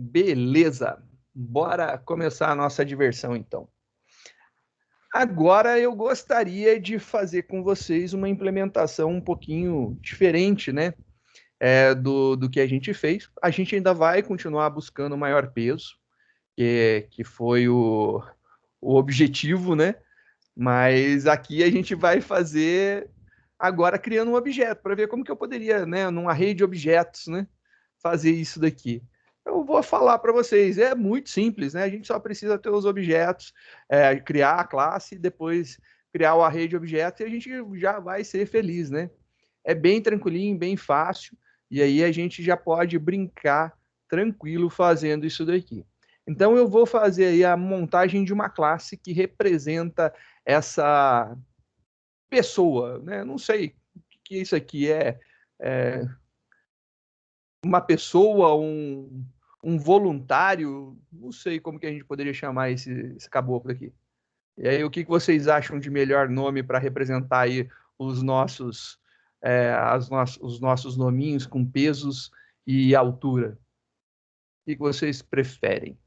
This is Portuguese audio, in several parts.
Beleza, bora começar a nossa diversão então. Agora eu gostaria de fazer com vocês uma implementação um pouquinho diferente, né? Do que a gente fez. A gente ainda vai continuar buscando maior peso, que foi o objetivo, né? Mas aqui a gente vai fazer agora criando um objeto, para ver como que eu poderia, né, numa rede de objetos, né, fazer isso daqui. Eu vou falar para vocês, é muito simples, né? A gente só precisa ter os objetos, criar a classe, depois criar o array de objetos e a gente já vai ser feliz, né? É bem tranquilinho, bem fácil, e aí a gente já pode brincar tranquilo fazendo isso daqui. Então eu vou fazer aí a montagem de uma classe que representa essa pessoa, né? Não sei o que isso aqui é uma pessoa, um voluntário, não sei como que a gente poderia chamar esse caboclo aqui. E aí, o que vocês acham de melhor nome para representar aí os nossos, os nossos nominhos com pesos e altura? O que vocês preferem?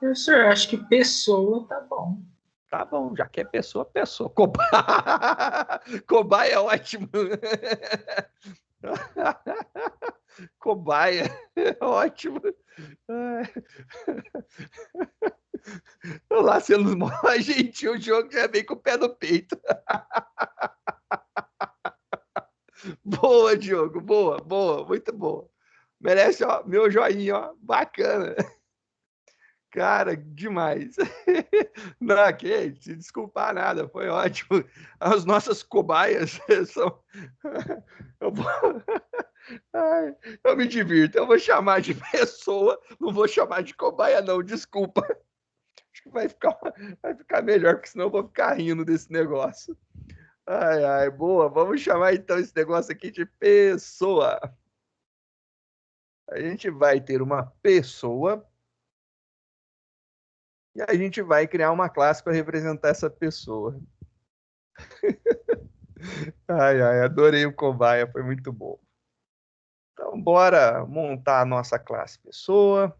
Professor, acho que pessoa tá bom. Tá bom, já que é pessoa, pessoa. Cobaia é ótimo. Cobaia, ótimo. Lá sendo mó gentil, o jogo já vem com o pé no peito. Boa, Diogo, boa, boa, muito boa. Merece, ó, meu joinha, ó, bacana. Cara, demais. Não, que se desculpar nada, foi ótimo. As nossas cobaias são. Eu, vou... Ai, eu me divirto, eu vou chamar de pessoa, não vou chamar de cobaia, não, desculpa. Acho que vai ficar melhor, porque senão eu vou ficar rindo desse negócio. Ai, ai, boa. Vamos chamar então esse negócio aqui de pessoa. A gente vai ter uma pessoa e a gente vai criar uma classe para representar essa pessoa. Ai, ai, adorei o cobaia, foi muito bom. Então, bora montar a nossa classe pessoa.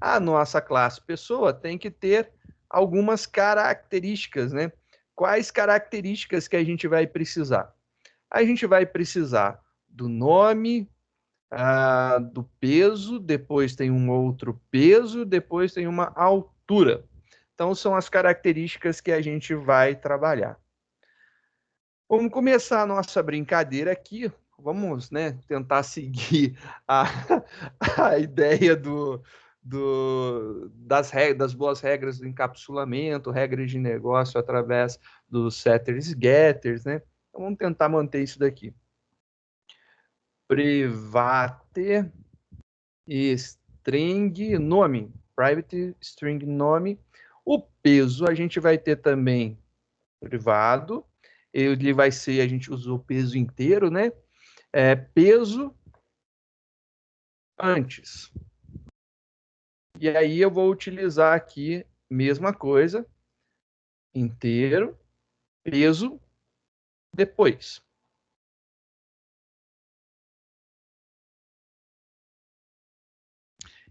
A nossa classe pessoa tem que ter algumas características, né? Quais características que a gente vai precisar? A gente vai precisar do nome, do peso, depois tem um outro peso, depois tem uma altura. Então, são as características que a gente vai trabalhar. Vamos começar a nossa brincadeira aqui. Vamos, né, tentar seguir a, a ideia das boas regras do encapsulamento, regras de negócio através dos setters e getters, né? Então, vamos tentar manter isso daqui. Private string nome, private string nome. O peso a gente vai ter também privado, ele vai ser, a gente usou o peso inteiro, né? Peso antes. E aí eu vou utilizar aqui, mesma coisa, inteiro, peso, depois.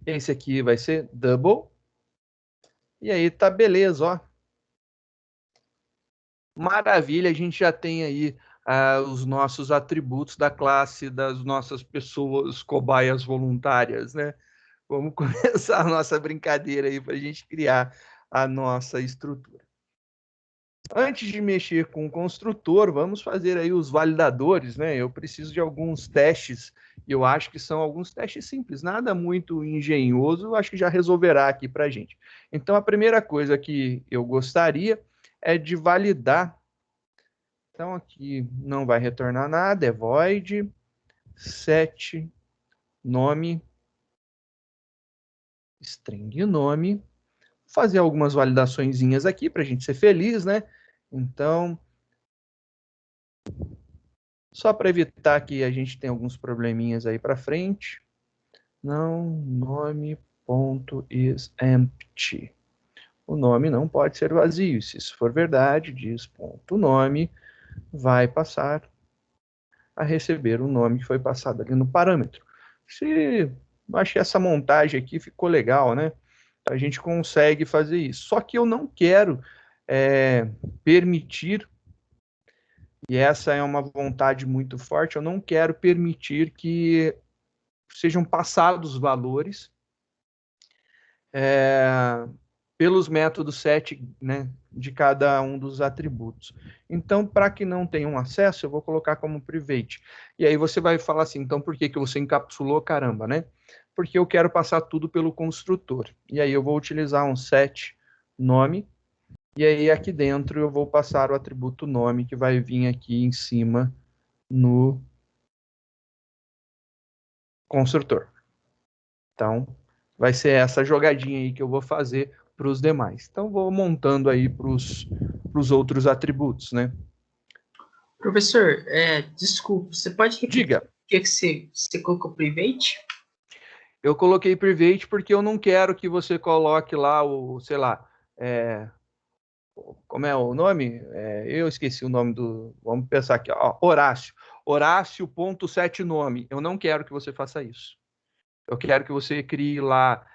Esse aqui vai ser double. E aí tá beleza, ó. Maravilha, a gente já tem aí os nossos atributos da classe das nossas pessoas cobaias voluntárias, né? Vamos começar a nossa brincadeira aí para a gente criar a nossa estrutura. Antes de mexer com o construtor, vamos fazer aí os validadores, né? Eu preciso de alguns testes, e eu acho que são alguns testes simples, nada muito engenhoso, eu acho que já resolverá aqui para a gente. Então, a primeira coisa que eu gostaria é de validar. Então, aqui não vai retornar nada, é void, set, nome, string nome. Vou fazer algumas validaçõezinhas aqui para a gente ser feliz, né? Então, só para evitar que a gente tenha alguns probleminhas aí para frente. Não, nome.isEmpty. o nome não pode ser vazio. Se isso for verdade, diz ponto nome, vai passar a receber o nome que foi passado ali no parâmetro. Acho que essa montagem aqui ficou legal, né? A gente consegue fazer isso. Só que eu não quero permitir, e essa é uma vontade muito forte, eu não quero permitir que sejam passados valores pelos métodos set, né, de cada um dos atributos. Então, para que não tenham acesso, eu vou colocar como private. E aí você vai falar assim, então por que você encapsulou, caramba, né? Porque eu quero passar tudo pelo construtor. E aí eu vou utilizar um set nome, e aí aqui dentro eu vou passar o atributo nome, que vai vir aqui em cima no construtor. Então, vai ser essa jogadinha aí que eu vou fazer para os demais. Então, vou montando aí para os outros atributos, né? Professor, desculpa, você pode repetir Diga. o que você colocou private? Eu coloquei private porque eu não quero que você coloque lá o, sei lá, como é o nome? Eu esqueci o nome do. Vamos pensar aqui, ó, Horácio. Horácio.set nome. Eu não quero que você faça isso. Eu quero que você crie lá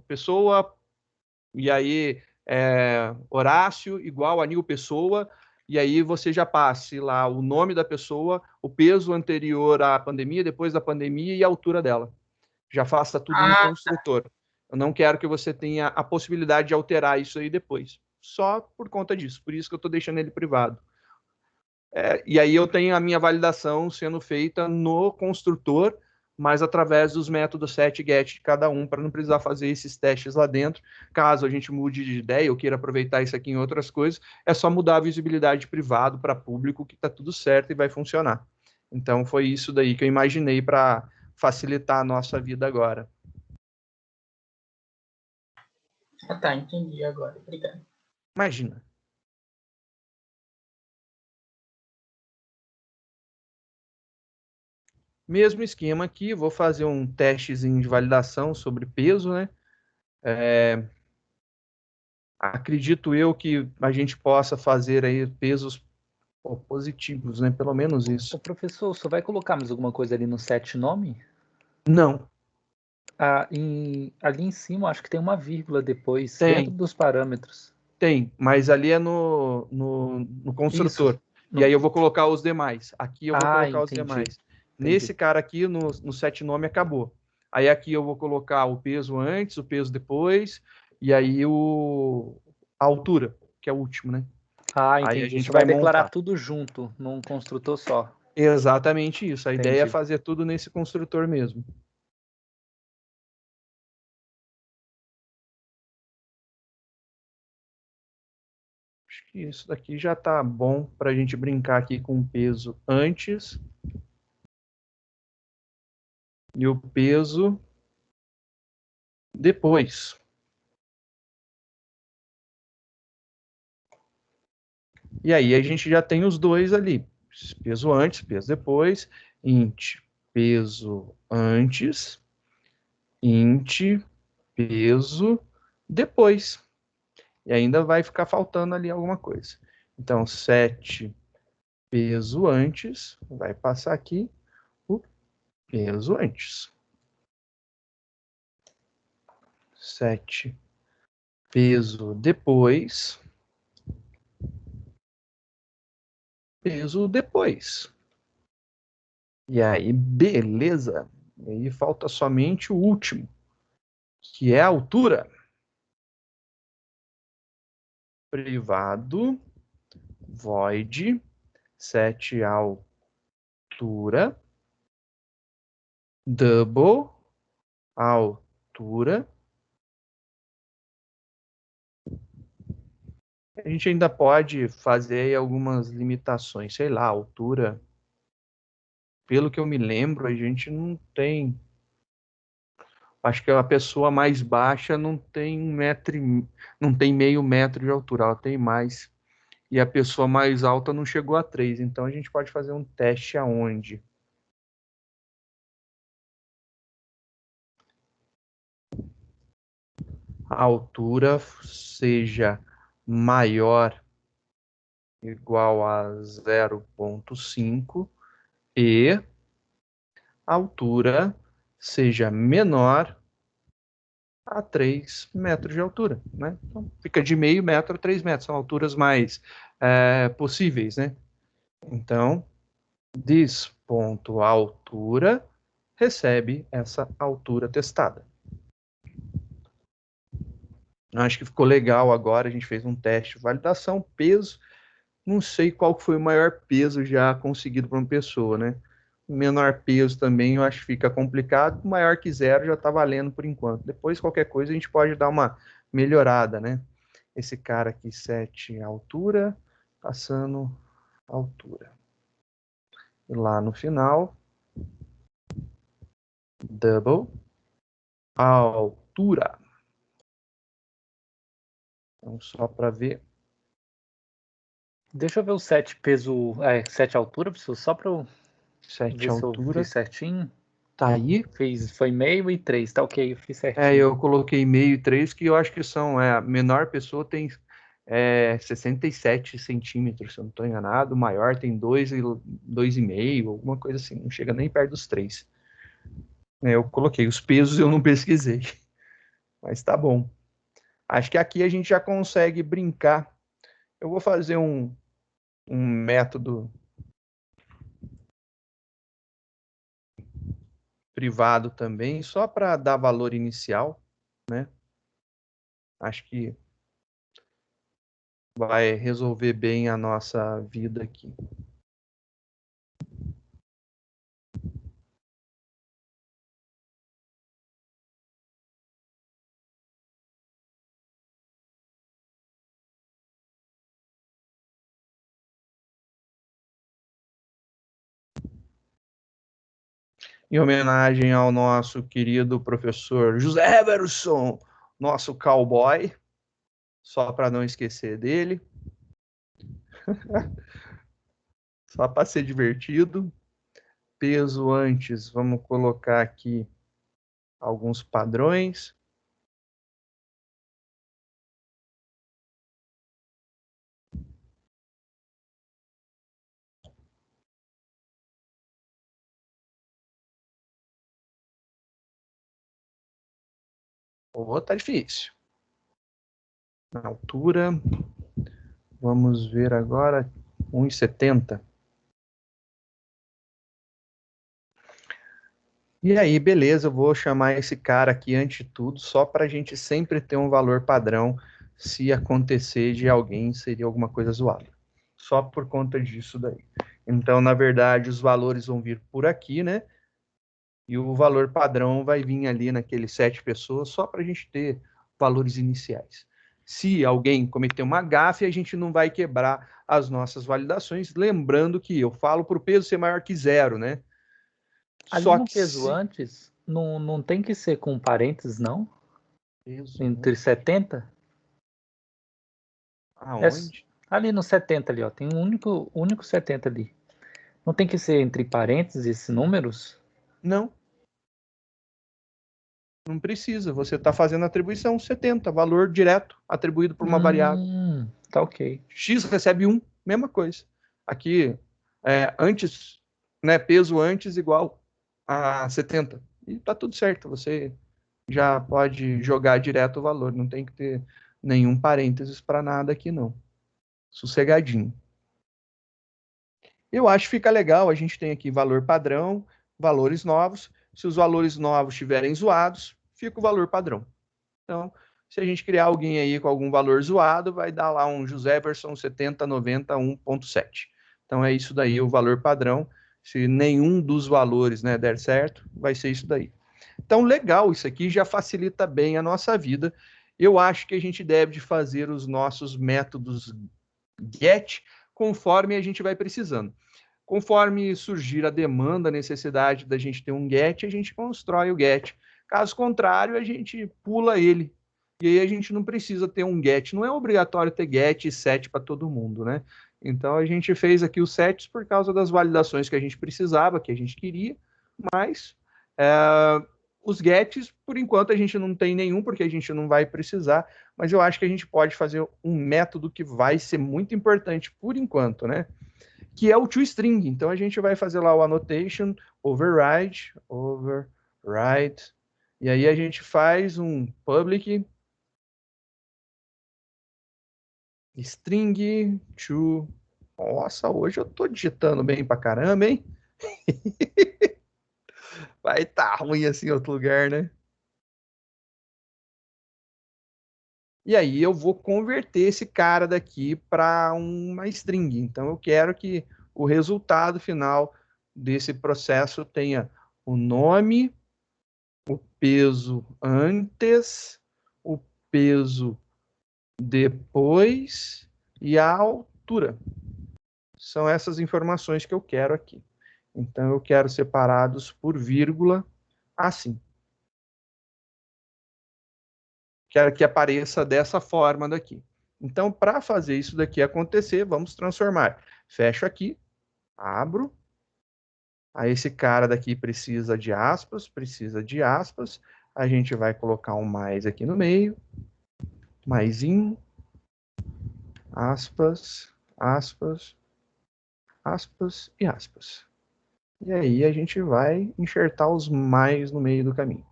pessoa, e aí Horácio igual a Nil Pessoa, e aí você já passe lá o nome da pessoa, o peso anterior à pandemia, depois da pandemia e a altura dela. Já faça tudo no construtor. Eu não quero que você tenha a possibilidade de alterar isso aí depois. Só por conta disso. Por isso que eu estou deixando ele privado. E aí eu tenho a minha validação sendo feita no construtor, mas através dos métodos set e get de cada um, para não precisar fazer esses testes lá dentro. Caso a gente mude de ideia ou queira aproveitar isso aqui em outras coisas, é só mudar a visibilidade de privado para público, que está tudo certo e vai funcionar. Então foi isso daí que eu imaginei para facilitar a nossa vida agora. Tá, entendi agora. Obrigado. Imagina. Mesmo esquema aqui, vou fazer um testezinho de validação sobre peso, né? Acredito eu que a gente possa fazer aí pesos positivos, né? Pelo menos isso. Ô, professor, você vai colocar mais alguma coisa ali no set nome? Não. Ali em cima, acho que tem uma vírgula depois, Tem. dentro dos parâmetros. Tem, mas ali é no construtor. Isso. E aí eu vou colocar os demais. Aqui eu vou colocar os entendi. demais. Entendi. Nesse cara aqui, no set nome, acabou. Aí aqui eu vou colocar o peso antes, o peso depois, e aí a altura, que é o último, né? Entendi. Aí a gente Você vai declarar montar tudo junto, num construtor só. exatamente isso. A Entendi. ideia é fazer tudo nesse construtor mesmo. Acho que isso daqui já está bom para a gente brincar aqui com o peso antes e o peso depois. E aí a gente já tem os dois ali. Peso antes, peso depois. Int, peso antes. Int, peso depois. E ainda vai ficar faltando ali alguma coisa. Então, set peso antes, vai passar aqui o peso antes. Set peso depois. Peso depois. E aí, beleza. E aí falta somente o último, que é a altura. Privado, void, set altura, double, altura. A gente ainda pode fazer algumas limitações, sei lá, altura. Pelo que eu me lembro, a gente não tem. Acho que a pessoa mais baixa não tem não tem meio metro de altura, ela tem mais. E a pessoa mais alta não chegou a 3. Então a gente pode fazer um teste aonde? a altura seja maior ou igual a 0,5 e a altura seja menor a 3 metros de altura, né? Então, fica de meio metro a 3 metros, são alturas mais possíveis, né? Então, this ponto altura recebe essa altura testada. Acho que ficou legal agora, a gente fez um teste de validação, peso, não sei qual foi o maior peso já conseguido por uma pessoa, né? O menor peso também eu acho que fica complicado, maior que 0 já está valendo por enquanto. Depois, qualquer coisa, a gente pode dar uma melhorada, né? Esse cara aqui, 7 altura, passando altura. E lá no final, double altura. Então, só para ver. Deixa eu ver o 7 peso, 7 altura, só para eu 7 ver se eu altura. fiz certinho. Tá aí. Foi meio e 3, tá ok, eu fiz certinho. Eu coloquei meio e 3, que eu acho que são, a menor pessoa tem 67 centímetros, se eu não estou enganado, o maior tem 2,5, alguma coisa assim, não chega nem perto dos 3. Eu coloquei os pesos, eu não pesquisei, mas tá bom. Acho que aqui a gente já consegue brincar. Eu vou fazer um método privado também, só para dar valor inicial, né? Acho que vai resolver bem a nossa vida aqui. Em homenagem ao nosso querido professor José Everson, nosso cowboy, só para não esquecer dele. Só para ser divertido. Peso antes, vamos colocar aqui alguns padrões. Tá difícil. Na altura, vamos ver agora, 1,70. E aí, beleza, eu vou chamar esse cara aqui antes de tudo, só para a gente sempre ter um valor padrão, se acontecer de alguém, seria alguma coisa zoada. Só por conta disso daí. Então, na verdade, os valores vão vir por aqui, né? E o valor padrão vai vir ali naqueles 7 pessoas, só para a gente ter valores iniciais. Se alguém cometer uma gafe, a gente não vai quebrar as nossas validações. Lembrando que eu falo para o peso ser maior que 0, né? Ali Só no que peso antes, não tem que ser com parênteses, não? Peso Entre 70? Aonde? Ali no 70 ali, ó. Tem um único 70 ali. Não tem que ser entre parênteses esses números? Não. Não precisa. Você está fazendo atribuição 70, valor direto, atribuído por uma variável. Tá ok. X recebe 1, mesma coisa. Aqui, antes, né, peso antes igual a 70. E tá tudo certo. Você já pode jogar direto o valor. Não tem que ter nenhum parênteses para nada aqui, não. Sossegadinho. Eu acho que fica legal. A gente tem aqui valor padrão, valores novos. Se os valores novos estiverem zoados, fica o valor padrão. Então, se a gente criar alguém aí com algum valor zoado, vai dar lá um José versão 7090 1.7. Então, é isso daí, o valor padrão. Se nenhum dos valores, né, der certo, vai ser isso daí. Então, legal, isso aqui já facilita bem a nossa vida. Eu acho que a gente deve fazer os nossos métodos GET conforme a gente vai precisando. Conforme surgir a demanda, a necessidade da gente ter um GET, a gente constrói o GET. Caso contrário, a gente pula ele. E aí a gente não precisa ter um GET. Não é obrigatório ter GET e set para todo mundo, né? Então a gente fez aqui os sets por causa das validações que a gente precisava, que a gente queria, mas os gets, por enquanto a gente não tem nenhum, porque a gente não vai precisar, mas eu acho que a gente pode fazer um método que vai ser muito importante por enquanto, né? Que é o toString. Então a gente vai fazer lá o annotation, override, e aí a gente faz um public string to... Nossa, hoje eu tô digitando bem pra caramba, hein? Vai tá ruim assim em outro lugar, né? E aí eu vou converter esse cara daqui para uma string. Então eu quero que o resultado final desse processo tenha o nome, o peso antes, o peso depois e a altura. São essas informações que eu quero aqui. Então eu quero separados por vírgula assim. Quero que apareça dessa forma daqui. Então, para fazer isso daqui acontecer, vamos transformar. Fecho aqui, abro. Aí esse cara daqui precisa de aspas. A gente vai colocar um mais aqui no meio. Maisinho. Aspas, aspas, aspas e aspas. E aí a gente vai enxertar os mais no meio do caminho.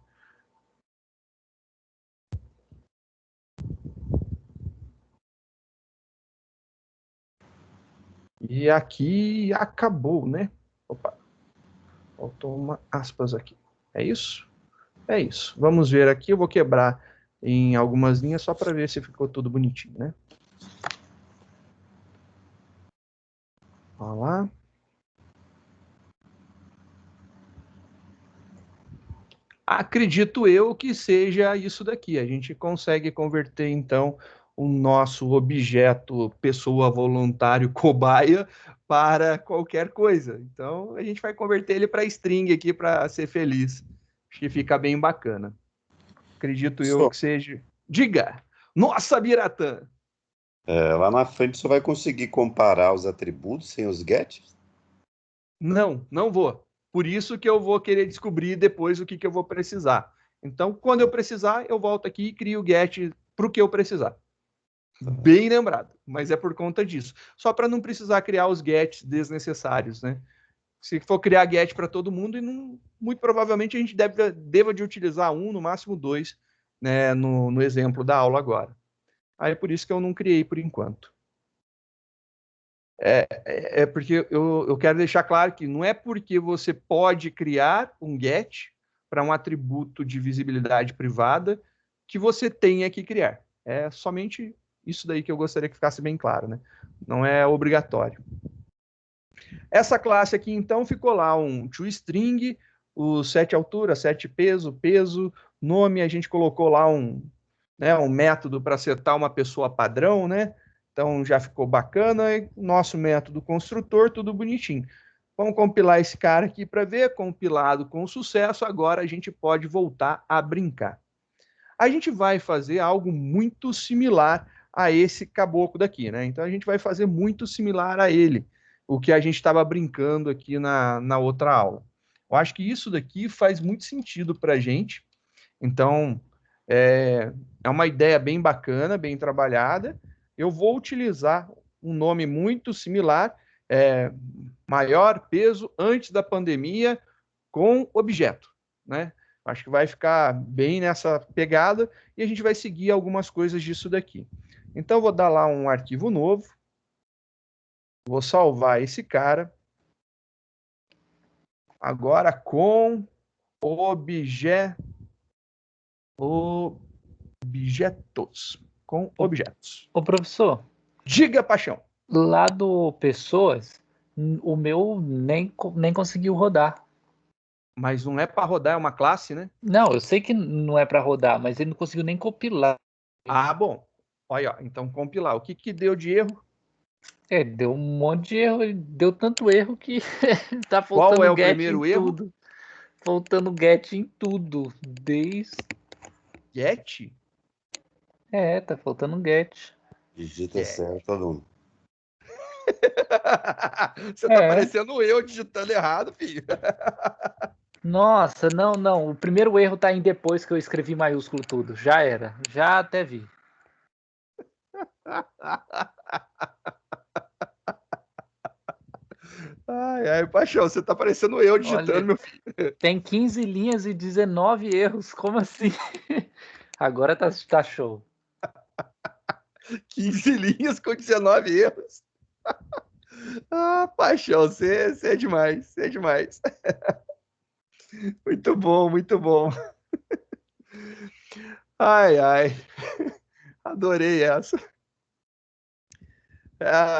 E aqui acabou, né? Opa, faltou uma aspas aqui. É isso? É isso. Vamos ver aqui. Eu vou quebrar em algumas linhas só para ver se ficou tudo bonitinho, né? Olha lá. Acredito eu que seja isso daqui. A gente consegue converter, então, o nosso objeto pessoa voluntário cobaia para qualquer coisa. Então, a gente vai converter ele para string aqui para ser feliz. Acho que fica bem bacana. Acredito eu que seja. Diga! Nossa, Biratã! Lá na frente você vai conseguir comparar os atributos sem os gets? Não vou. Por isso que eu vou querer descobrir depois o que eu vou precisar. Então, quando eu precisar, eu volto aqui e crio o get para o que eu precisar. Bem lembrado, mas é por conta disso. Só para não precisar criar os gets desnecessários, né? Se for criar get para todo mundo, e não, muito provavelmente a gente deva de utilizar um, no máximo dois, né, no exemplo da aula agora. Aí é por isso que eu não criei por enquanto. É porque eu quero deixar claro que não é porque você pode criar um get para um atributo de visibilidade privada que você tenha que criar. É somente isso daí que eu gostaria que ficasse bem claro, né? Não é obrigatório. Essa classe aqui, então, ficou lá um toString, o 7 altura, 7 peso, nome, a gente colocou lá um método para setar uma pessoa padrão, né? Então já ficou bacana. E nosso método construtor, tudo bonitinho. Vamos compilar esse cara aqui para ver. Compilado com sucesso, agora a gente pode voltar a brincar. A gente vai fazer algo muito similar a esse caboclo daqui, né? Então a gente vai fazer muito similar a ele, o que a gente estava brincando aqui na outra aula. Eu acho que isso daqui faz muito sentido para a gente. Então, é uma ideia bem bacana, bem trabalhada. Eu vou utilizar um nome muito similar, maior peso antes da pandemia com objeto, né? Acho que vai ficar bem nessa pegada e a gente vai seguir algumas coisas disso daqui. Então, vou dar lá um arquivo novo. Vou salvar esse cara. Agora com objetos. Com objetos. Ô, professor, Diga, paixão. lá do Pessoas, o meu nem conseguiu rodar. Mas não é para rodar, é uma classe, né? Não, eu sei que não é para rodar, mas ele não conseguiu nem compilar. Ah, bom. Olha, ó, então compilar. O que deu de erro? Deu um monte de erro, deu tanto erro que tá Qual faltando é o get primeiro em erro? tudo. Faltando get em tudo. Get? Tá faltando get. Digita certo, aluno. Você tá parecendo eu digitando errado, filho. Nossa, não. O primeiro erro tá em depois que eu escrevi maiúsculo tudo. Já era. Já até vi. Ai, ai, Paixão, você tá parecendo eu digitando, Olha, meu filho. tem 15 linhas e 19 erros. Como assim? Agora tá show. 15 linhas com 19 erros. Ah, Paixão, você é demais, você é demais. Muito bom, muito bom. Ai, ai, adorei essa. Ah,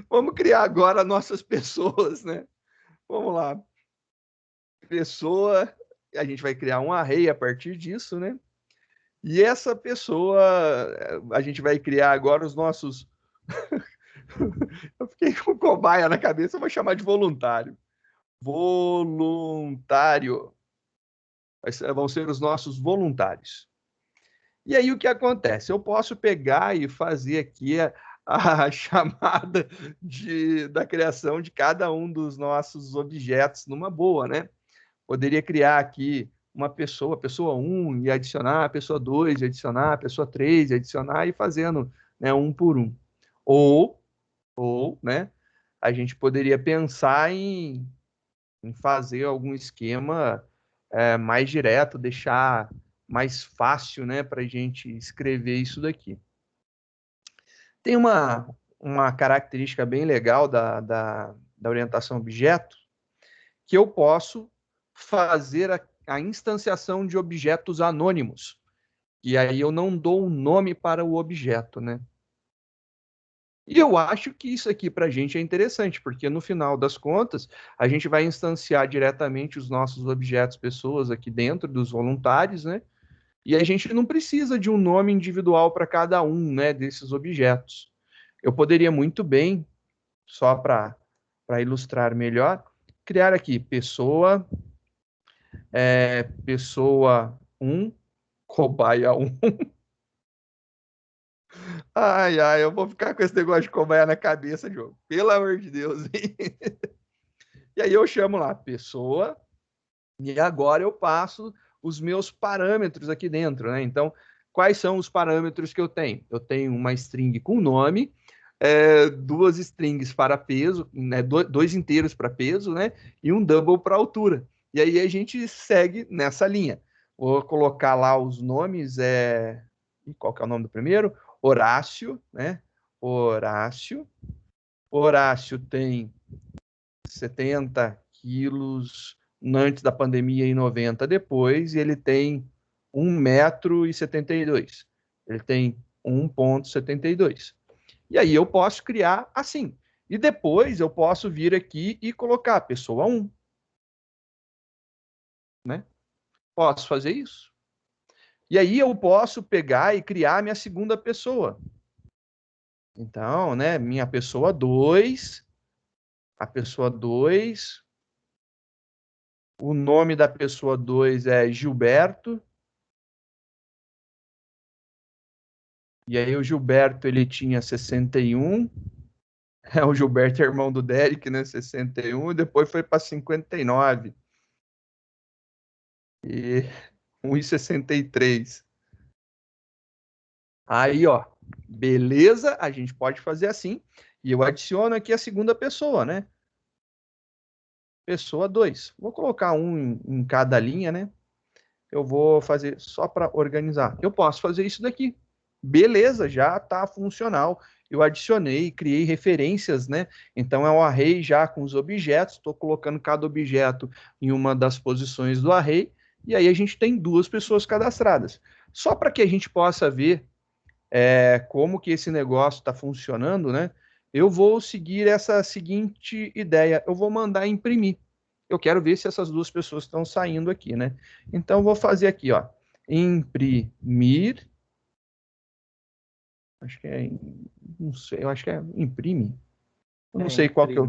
vamos criar agora nossas pessoas, né? Vamos lá. Pessoa, a gente vai criar um array a partir disso, né? E essa pessoa, a gente vai criar agora os nossos. Eu fiquei com cobaia na cabeça, eu vou chamar de voluntário. Voluntário. Vão ser os nossos voluntários. E aí o que acontece? Eu posso pegar e fazer aqui a chamada da criação de cada um dos nossos objetos numa boa, né? Poderia criar aqui uma pessoa 1, e adicionar a pessoa 2, e adicionar a pessoa 3, e adicionar e fazendo, né, um por um. Ou, né, a gente poderia pensar em fazer algum esquema mais direto, deixar mais fácil, né, para a gente escrever isso daqui. Tem uma característica bem legal da orientação objeto, que eu posso fazer a instanciação de objetos anônimos. E aí eu não dou um nome para o objeto, né? E eu acho que isso aqui para a gente é interessante, porque no final das contas, a gente vai instanciar diretamente os nossos objetos, pessoas aqui dentro dos voluntários, né? E a gente não precisa de um nome individual para cada um, né, desses objetos. Eu poderia muito bem, só para ilustrar melhor, criar aqui pessoa 1, cobaia 1. Ai, ai, eu vou ficar com esse negócio de cobaia na cabeça, Diogo. Pelo amor de Deus, hein? E aí eu chamo lá pessoa, e agora eu passo os meus parâmetros aqui dentro, né? Então, quais são os parâmetros que eu tenho? Eu tenho uma string com nome, duas strings para peso, né? Dois inteiros para peso, né? E um double para altura. E aí a gente segue nessa linha. Vou colocar lá os nomes, qual que é o nome do primeiro? Horácio, né? Horácio. Horácio tem 70 quilos antes da pandemia e 90 depois, e ele tem 1,72 m. Ele tem 1,72 m. E aí eu posso criar assim. E depois eu posso vir aqui e colocar pessoa 1. Né? Posso fazer isso? E aí eu posso pegar e criar minha segunda pessoa. Então, né, minha pessoa 2, a pessoa 2, o nome da pessoa 2 é Gilberto. E aí o Gilberto, ele tinha 61. O Gilberto é irmão do Derek, né, 61, e depois foi para 59. E 1,63. Aí, ó, beleza, a gente pode fazer assim. E eu adiciono aqui a segunda pessoa, né? Pessoa 2. Vou colocar um em cada linha, né? Eu vou fazer só para organizar. Eu posso fazer isso daqui. Beleza, já está funcional. Eu adicionei, criei referências, né? Então é um array já com os objetos. Estou colocando cada objeto em uma das posições do array. E aí a gente tem duas pessoas cadastradas. Só para que a gente possa ver como que esse negócio está funcionando, né? Eu vou seguir essa seguinte ideia. Eu vou mandar imprimir. Eu quero ver se essas duas pessoas estão saindo aqui, né? Então, vou fazer aqui, ó. Imprimir. Acho que não sei, eu acho que é imprime. Eu não sei qual que eu...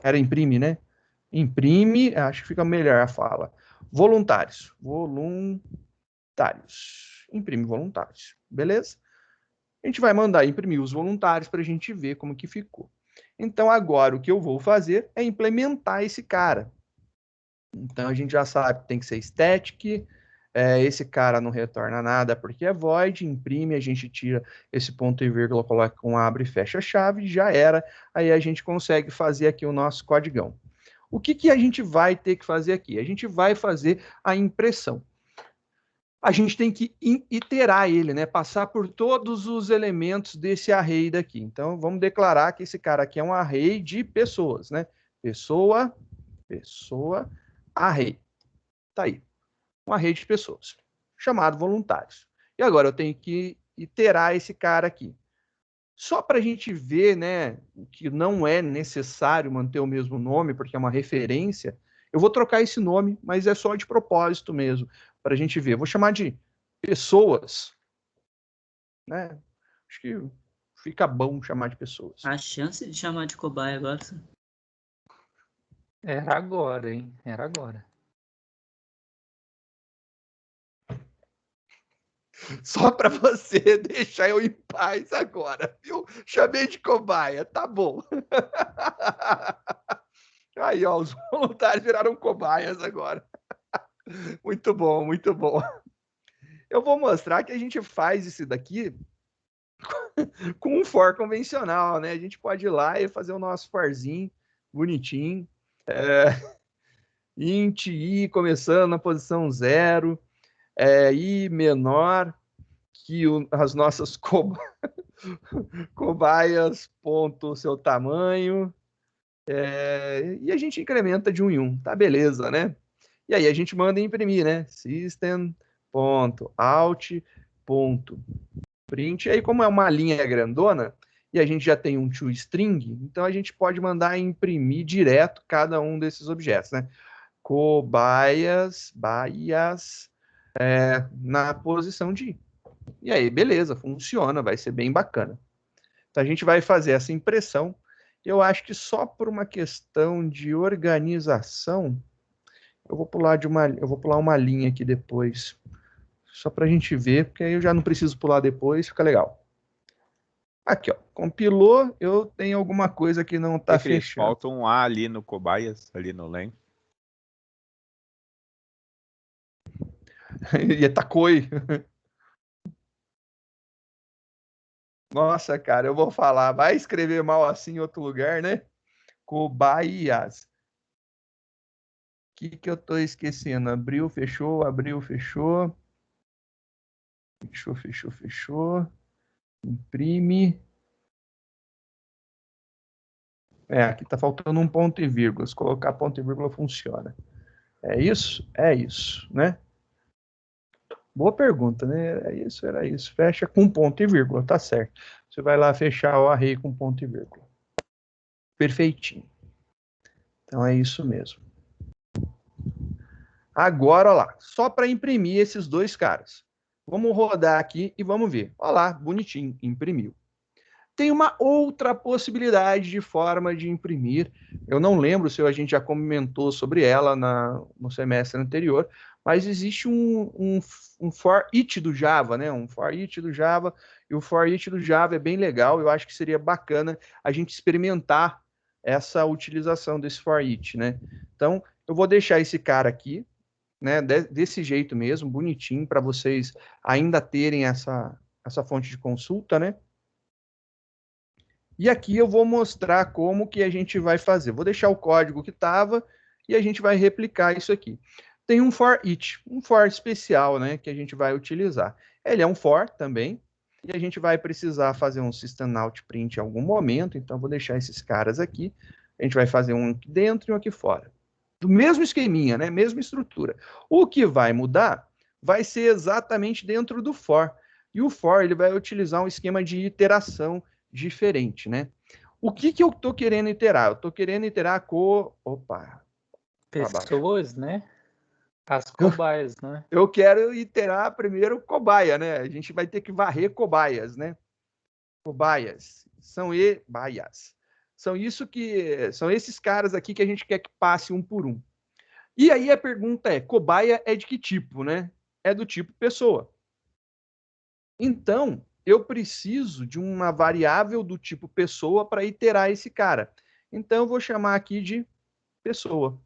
Era imprime, né? Imprime, acho que fica melhor a fala. Voluntários. Voluntários. Imprime voluntários. Beleza? A gente vai mandar imprimir os voluntários para a gente ver como que ficou. Então, agora o que eu vou fazer é implementar esse cara. Então a gente já sabe que tem que ser static. Esse cara não retorna nada porque é void, imprime, a gente tira esse ponto e vírgula, coloca com abre e fecha a chave, já era. Aí a gente consegue fazer aqui o nosso codigão. O que a gente vai ter que fazer aqui? A gente vai fazer a impressão. A gente tem que iterar ele, né? Passar por todos os elementos desse array daqui. Então, vamos declarar que esse cara aqui é um array de pessoas, né? Pessoa, array. Tá aí. Um array de pessoas, chamado voluntários. E agora eu tenho que iterar esse cara aqui. Só para a gente ver, né, que não é necessário manter o mesmo nome, porque é uma referência, eu vou trocar esse nome, mas é só de propósito mesmo, para a gente ver. Eu vou chamar de pessoas, né? Acho que fica bom chamar de pessoas. A chance de chamar de cobaia agora. Era agora, hein? Era agora. Só para você deixar eu em paz agora, viu? Chamei de cobaia, tá bom. Aí, ó, os voluntários viraram cobaias agora. Muito bom, muito bom. Eu vou mostrar que a gente faz isso daqui com um for convencional, né? A gente pode ir lá e fazer o nosso forzinho bonitinho. Int i começando na posição 0, i menor que as nossas cobaias, ponto seu tamanho, e a gente incrementa de 1 em 1, tá beleza, né? E aí a gente manda imprimir, né? System.out.print. Aí como é uma linha grandona, e a gente já tem um toString, então a gente pode mandar imprimir direto cada um desses objetos, né? Cobaias, na posição de i. E aí, beleza, funciona, vai ser bem bacana. Então a gente vai fazer essa impressão. Eu acho que só por uma questão de organização, eu vou pular uma linha aqui depois, só para a gente ver, porque aí eu já não preciso pular depois, fica legal. Aqui, ó, compilou, eu tenho alguma coisa que não está fechando. Falta um A ali no cobaias, ali no len. E Takoi. Nossa, cara, eu vou falar. Vai escrever mal assim em outro lugar, né? Cobaias. O que eu tô esquecendo? Abriu, fechou, abriu, fechou. Fechou. Imprime. Aqui tá faltando um ponto e vírgula. Se colocar ponto e vírgula, funciona. É isso? É isso, né? Boa pergunta, né? Era isso. Fecha com ponto e vírgula, tá certo. Você vai lá fechar o array com ponto e vírgula. Perfeitinho. Então é isso mesmo. Agora, ó lá, só para imprimir esses dois caras. Vamos rodar aqui e vamos ver. Olha lá, bonitinho, imprimiu. Tem uma outra possibilidade de forma de imprimir. Eu não lembro se a gente já comentou sobre ela no semestre anterior, mas existe um for each do Java, né? Um for each do Java, e o for each do Java é bem legal. Eu acho que seria bacana a gente experimentar essa utilização desse for each, né? Então, eu vou deixar esse cara aqui, né? Desse jeito mesmo, bonitinho, para vocês ainda terem essa fonte de consulta, né? E aqui eu vou mostrar como que a gente vai fazer. Vou deixar o código que estava e a gente vai replicar isso aqui. Tem um for each, um for especial, né, que a gente vai utilizar. Ele é um for também, e a gente vai precisar fazer um system.out.print em algum momento, então vou deixar esses caras aqui. A gente vai fazer um aqui dentro e um aqui fora. Do mesmo esqueminha, né, mesma estrutura. O que vai mudar vai ser exatamente dentro do for. E o for ele vai utilizar um esquema de iteração diferente, né? O que eu tô querendo iterar? Eu tô querendo iterar pessoas, né? As cobaias, né? Eu quero iterar primeiro cobaia, né? A gente vai ter que varrer cobaias, né? Cobaias. Baias. São esses caras aqui que a gente quer que passe um por um. E aí a pergunta é, cobaia é de que tipo, né? É do tipo pessoa. Então, eu preciso de uma variável do tipo pessoa para iterar esse cara. Então, eu vou chamar aqui de pessoa.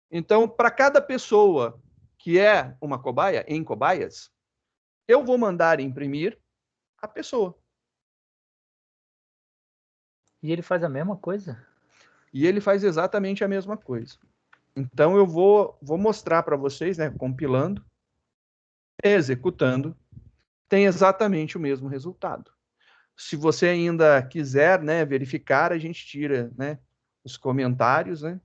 Então, para cada pessoa que é uma cobaia, em cobaias, eu vou mandar imprimir a pessoa. E ele faz a mesma coisa? E ele faz exatamente a mesma coisa. Então, eu vou mostrar para vocês, né, compilando, executando, tem exatamente o mesmo resultado. Se você ainda quiser, né, verificar, a gente tira, né, os comentários, né?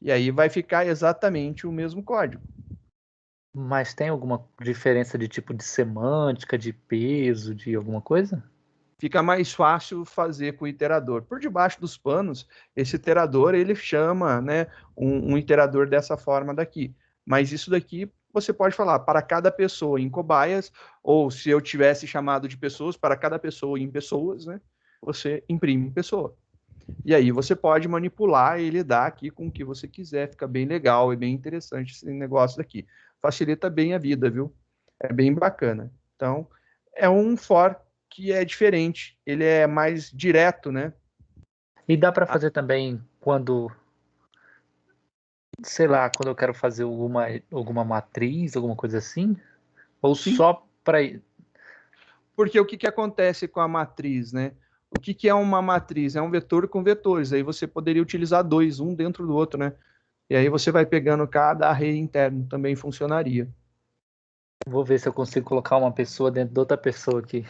E aí vai ficar exatamente o mesmo código. Mas tem alguma diferença de tipo de semântica, de peso, de alguma coisa? Fica mais fácil fazer com o iterador. Por debaixo dos panos, esse iterador, ele chama, né, um iterador dessa forma daqui. Mas isso daqui, você pode falar para cada pessoa em cobaias, ou se eu tivesse chamado de pessoas, para cada pessoa em pessoas, né, você imprime pessoa. E aí você pode manipular e lidar aqui com o que você quiser. Fica bem legal e bem interessante esse negócio daqui. Facilita bem a vida, viu? É bem bacana. Então, é um for que é diferente. Ele é mais direto, né? E dá para fazer também quando, sei lá, quando eu quero fazer alguma matriz, alguma coisa assim? Ou Sim. só para... Porque o que acontece com a matriz, né? O que é uma matriz? É um vetor com vetores. Aí você poderia utilizar dois, um dentro do outro, né? E aí você vai pegando cada array interno. Também funcionaria. Vou ver se eu consigo colocar uma pessoa dentro de outra pessoa aqui.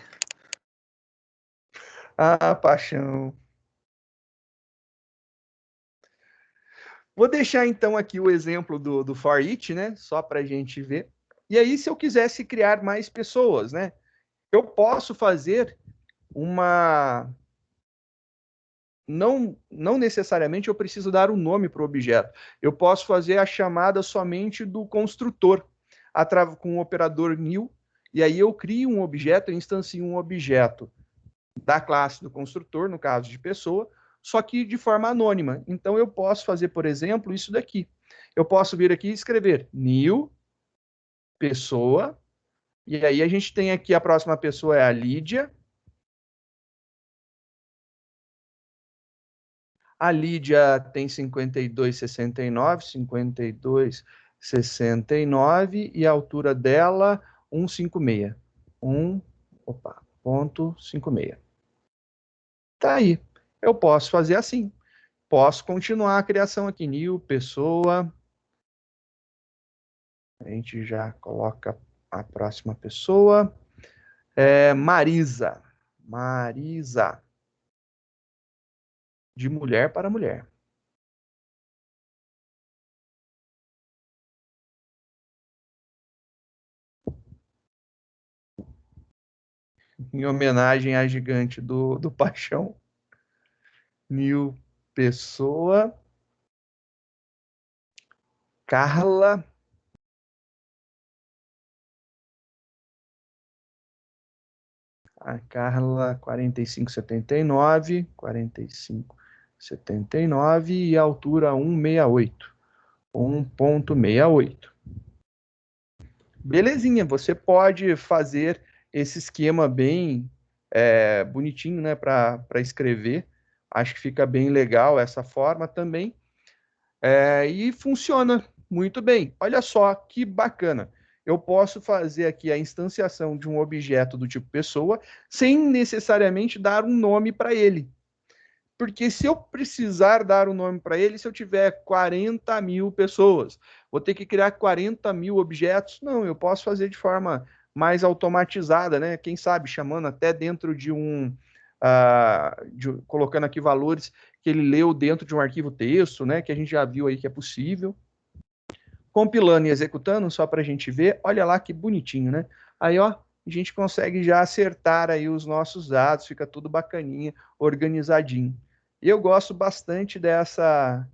Ah, paixão. Vou deixar então aqui o exemplo do for each, né? Só para a gente ver. E aí, se eu quisesse criar mais pessoas, né? Eu posso fazer uma... Não necessariamente eu preciso dar um nome para o objeto. Eu posso fazer a chamada somente do construtor, com o operador new, e aí eu crio um objeto, eu instancio um objeto da classe do construtor, no caso de pessoa, só que de forma anônima. Então, eu posso fazer, por exemplo, isso daqui. Eu posso vir aqui e escrever new pessoa, e aí a gente tem aqui a próxima pessoa é a Lídia. A Lídia tem 52,69, 52,69, e a altura dela 156. 1,56. Tá aí. Eu posso fazer assim. Posso continuar a criação aqui. New, pessoa. A gente já coloca a próxima pessoa. Marisa. Marisa. De mulher para mulher. Em homenagem à gigante do Paixão. New, pessoa. Carla. A Carla, 45,79, 45,79 e a altura 1,68. 1,68. Belezinha, você pode fazer esse esquema bem bonitinho, né, para escrever. Acho que fica bem legal essa forma também. E funciona muito bem. Olha só que bacana. Eu posso fazer aqui a instanciação de um objeto do tipo pessoa sem necessariamente dar um nome para ele. Porque se eu precisar dar um nome para ele, se eu tiver 40 mil pessoas, vou ter que criar 40 mil objetos? Não, eu posso fazer de forma mais automatizada, né? Quem sabe chamando até dentro de colocando aqui valores que ele leu dentro de um arquivo texto, né? Que a gente já viu aí que é possível. Compilando e executando, só para a gente ver, olha lá que bonitinho, né? Aí, ó, a gente consegue já acertar aí os nossos dados, fica tudo bacaninha, organizadinho. E eu gosto bastante dessa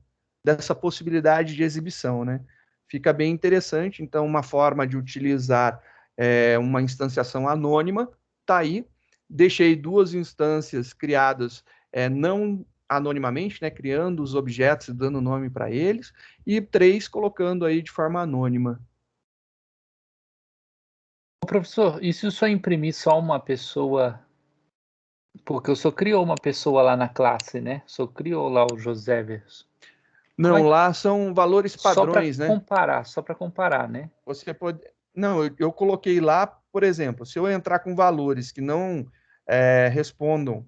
possibilidade de exibição, né? Fica bem interessante, então uma forma de utilizar uma instanciação anônima, tá aí. Deixei duas instâncias criadas não anonimamente, né, criando os objetos e dando nome para eles, e 3 colocando aí de forma anônima. Ô, professor, e se eu só imprimir só uma pessoa? Porque eu só criou uma pessoa lá na classe, né? Só criou lá o Joséverson. Não, Mas lá são valores padrões, né? Só para comparar, né? Você pode. Não, eu coloquei lá, por exemplo, se eu entrar com valores que não respondam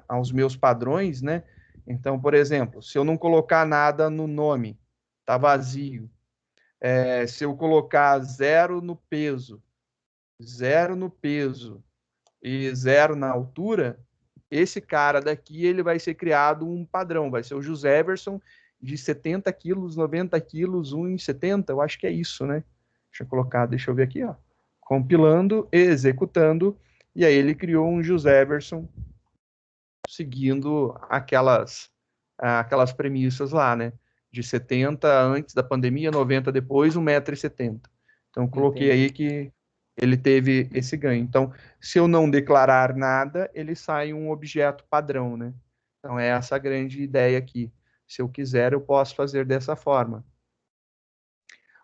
aos meus padrões, né? Então, por exemplo, se eu não colocar nada no nome, tá vazio. Se eu colocar zero no peso e zero na altura, esse cara daqui ele vai ser criado um padrão, vai ser o José Everson de 70 quilos, 90 quilos, 1,70, eu acho que é isso, né? Deixa eu ver aqui, ó. Compilando e executando, e aí ele criou um José Everson seguindo aquelas premissas lá, né? De 70 antes da pandemia, 90 depois, 1,70 m. Então, coloquei Entendi. aí que ele teve esse ganho. Então, se eu não declarar nada, ele sai um objeto padrão, né? Então, é essa a grande ideia aqui. Se eu quiser, eu posso fazer dessa forma.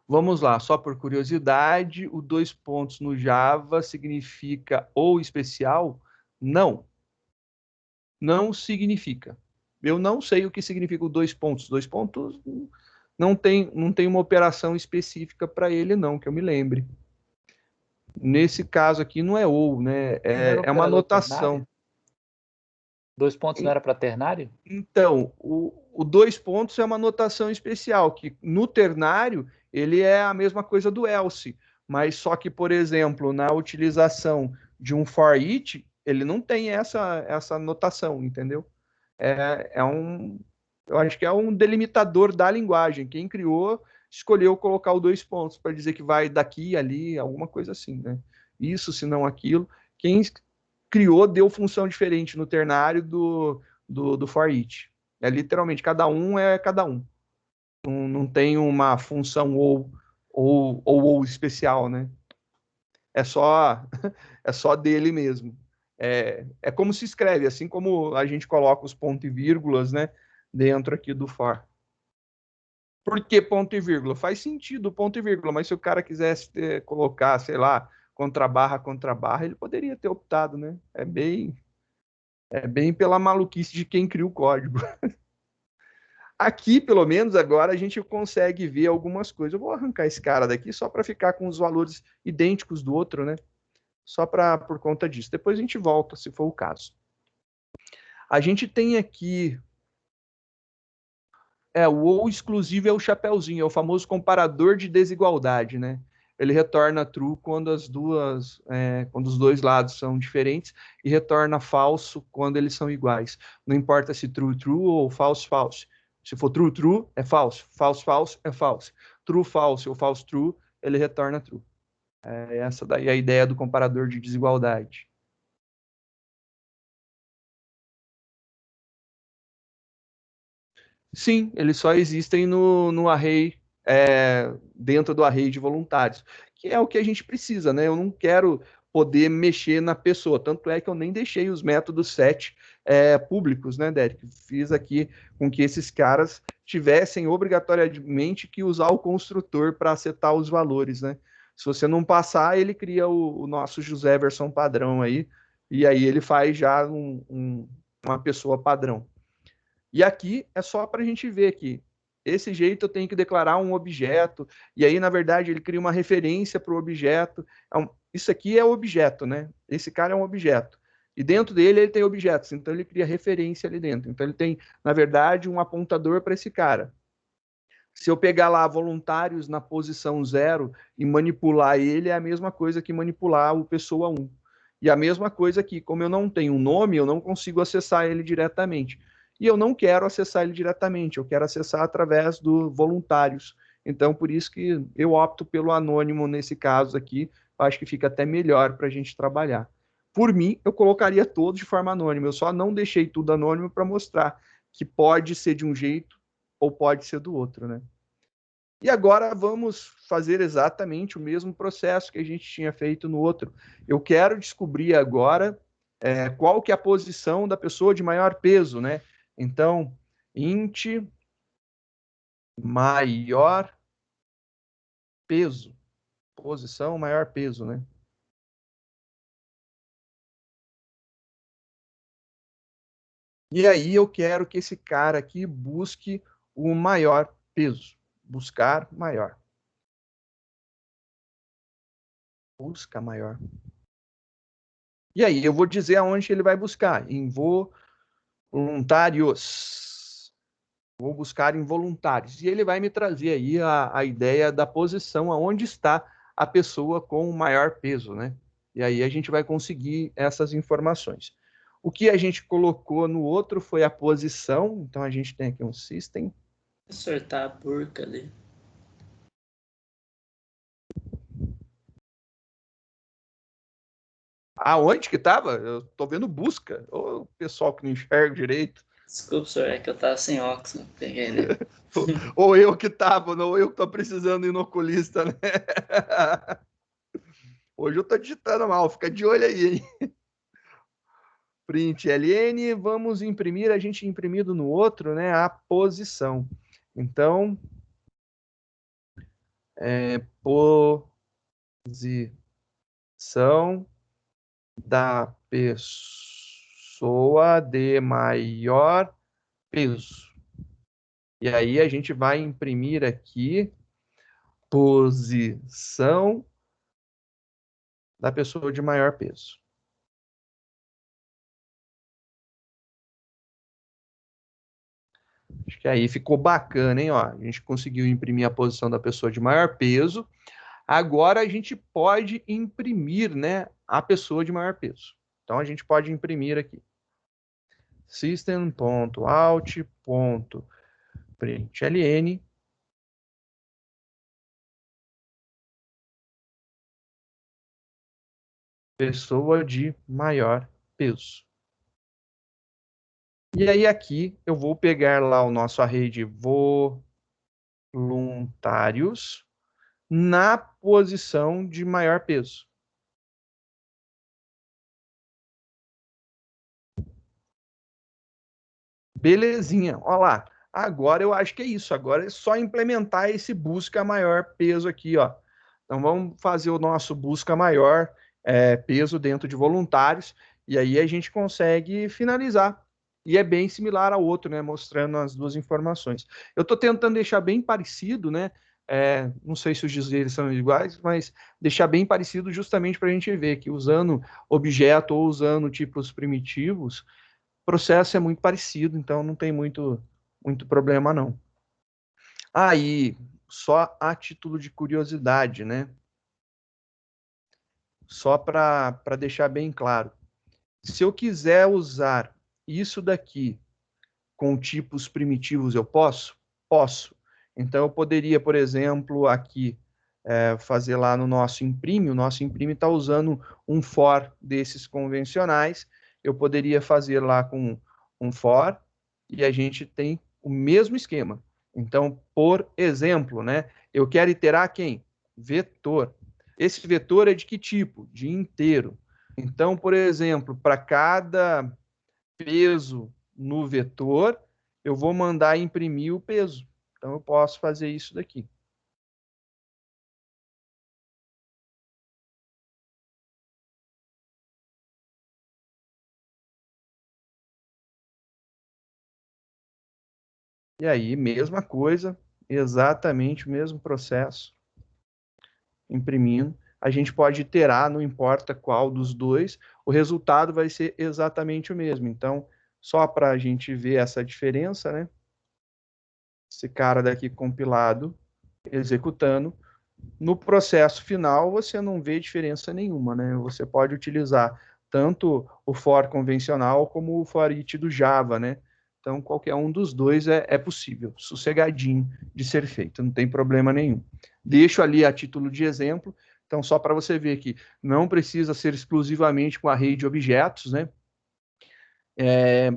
Vamos lá, só por curiosidade, o 2 pontos no Java significa ou especial? Não, não significa. Eu não sei o que significa o 2 pontos. 2 pontos não tem uma operação específica para ele, não, que eu me lembre. Nesse caso aqui não é ou, né? Não era É uma operador ternário? anotação. 2 pontos não era para ternário? Então, o 2 pontos é uma anotação especial, que no ternário ele é a mesma coisa do else, mas só que, por exemplo, na utilização de um for each, ele não tem essa anotação, entendeu? Eu acho que é um delimitador da linguagem. Quem criou escolheu colocar o 2 pontos para dizer que vai daqui, ali, alguma coisa assim, né? Isso, se não aquilo. Quem criou deu função diferente no ternário do for each. É literalmente, cada um é cada um. Não tem uma função ou especial, né? É só, é só dele mesmo. É como se escreve, assim como a gente coloca os pontos e vírgulas, né, dentro aqui do for. Por que ponto e vírgula? Faz sentido ponto e vírgula, mas se o cara quisesse colocar, sei lá, contra barra, ele poderia ter optado, né? É bem pela maluquice de quem cria o código. Aqui, pelo menos, agora a gente consegue ver algumas coisas. Eu vou arrancar esse cara daqui só para ficar com os valores idênticos do outro, né? Só por conta disso. Depois a gente volta, se for o caso. A gente tem aqui o ou exclusivo é o chapeuzinho, é o famoso comparador de desigualdade, né? Ele retorna true quando quando os dois lados são diferentes e retorna falso quando eles são iguais. Não importa se true true ou false false. Se for true true é falso, false false é falso. True false ou false true ele retorna true. Essa daí é a ideia do comparador de desigualdade. Sim, eles só existem no array, dentro do array de voluntários, que é o que a gente precisa, né? Eu não quero poder mexer na pessoa, tanto é que eu nem deixei os métodos set públicos, né, Derek? Fiz aqui com que esses caras tivessem obrigatoriamente que usar o construtor para setar os valores, né? Se você não passar, ele cria o nosso José versão padrão aí, e aí ele faz já uma pessoa padrão. E aqui é só para a gente ver que esse jeito eu tenho que declarar um objeto, e aí, na verdade, ele cria uma referência para o objeto. Isso aqui é o objeto, né? Esse cara é um objeto. E dentro dele ele tem objetos, então ele cria referência ali dentro. Então ele tem, na verdade, um apontador para esse cara. Se eu pegar lá voluntários na posição 0 e manipular ele, é a mesma coisa que manipular o pessoa 1. E a mesma coisa aqui, como eu não tenho um nome, eu não consigo acessar ele diretamente. E eu não quero acessar ele diretamente, eu quero acessar através do voluntários. Então, por isso que eu opto pelo anônimo nesse caso aqui, acho que fica até melhor para a gente trabalhar. Por mim, eu colocaria todos de forma anônima, eu só não deixei tudo anônimo para mostrar que pode ser de um jeito ou pode ser do outro, né? E agora vamos fazer exatamente o mesmo processo que a gente tinha feito no outro. Eu quero descobrir agora qual que é a posição da pessoa de maior peso, né? Então, int maior peso, posição maior peso, né? E aí eu quero que esse cara aqui busque o maior peso. Buscar maior. Busca maior. E aí, eu vou dizer aonde ele vai buscar. Em voluntários. Vou buscar em voluntários. E ele vai me trazer aí a ideia da posição, aonde está a pessoa com o maior peso, né? E aí a gente vai conseguir essas informações. O que a gente colocou no outro foi a posição. Então, a gente tem aqui um system. Acertar a burca ali. Aonde que estava? Eu tô vendo busca. Ô, pessoal que não enxerga direito. Desculpa, senhor, é que eu tava sem óculos, não peguei nele. Ou eu que estava, ou eu que tô precisando ir no oculista, né? Hoje eu tô digitando mal, fica de olho aí, hein? Print LN, vamos imprimir, a gente imprimido no outro, né? A posição. Então, posição da pessoa de maior peso. E aí a gente vai imprimir aqui posição da pessoa de maior peso. Acho que aí ficou bacana, hein? Ó, a gente conseguiu imprimir a posição da pessoa de maior peso. Agora a gente pode imprimir, né, a pessoa de maior peso. Então a gente pode imprimir aqui. System.out.println pessoa de maior peso. E aí aqui eu vou pegar lá o nosso array de voluntários na posição de maior peso. Belezinha, olha lá. Agora eu acho que é isso. Agora é só implementar esse busca maior peso aqui, ó. Então vamos fazer o nosso busca maior peso dentro de voluntários e aí a gente consegue finalizar. E é bem similar ao outro, né? Mostrando as duas informações. Eu estou tentando deixar bem parecido, né? Não sei se os dizeres são iguais, mas deixar bem parecido justamente para a gente ver que usando objeto ou usando tipos primitivos, o processo é muito parecido, então não tem muito problema, não. Aí, só a título de curiosidade, né? Só para deixar bem claro. Se eu quiser usar isso daqui com tipos primitivos, eu posso? Posso. Então, eu poderia, por exemplo, aqui, fazer lá no nosso imprime. O nosso imprime está usando um for desses convencionais. Eu poderia fazer lá com um for e a gente tem o mesmo esquema. Então, por exemplo, né, eu quero iterar quem? Vetor. Esse vetor é de que tipo? De inteiro. Então, por exemplo, para cada peso no vetor, eu vou mandar imprimir o peso. Então, eu posso fazer isso daqui. E aí, mesma coisa, exatamente o mesmo processo, imprimindo. A gente pode iterar, não importa qual dos dois, o resultado vai ser exatamente o mesmo. Então, só para a gente ver essa diferença, né? Esse cara daqui compilado, executando. No processo final, você não vê diferença nenhuma, né? Você pode utilizar tanto o for convencional como o for it do Java, né? Então, qualquer um dos dois é possível, sossegadinho de ser feito, não tem problema nenhum. Deixo ali a título de exemplo, então só para você ver que não precisa ser exclusivamente com array de objetos, né?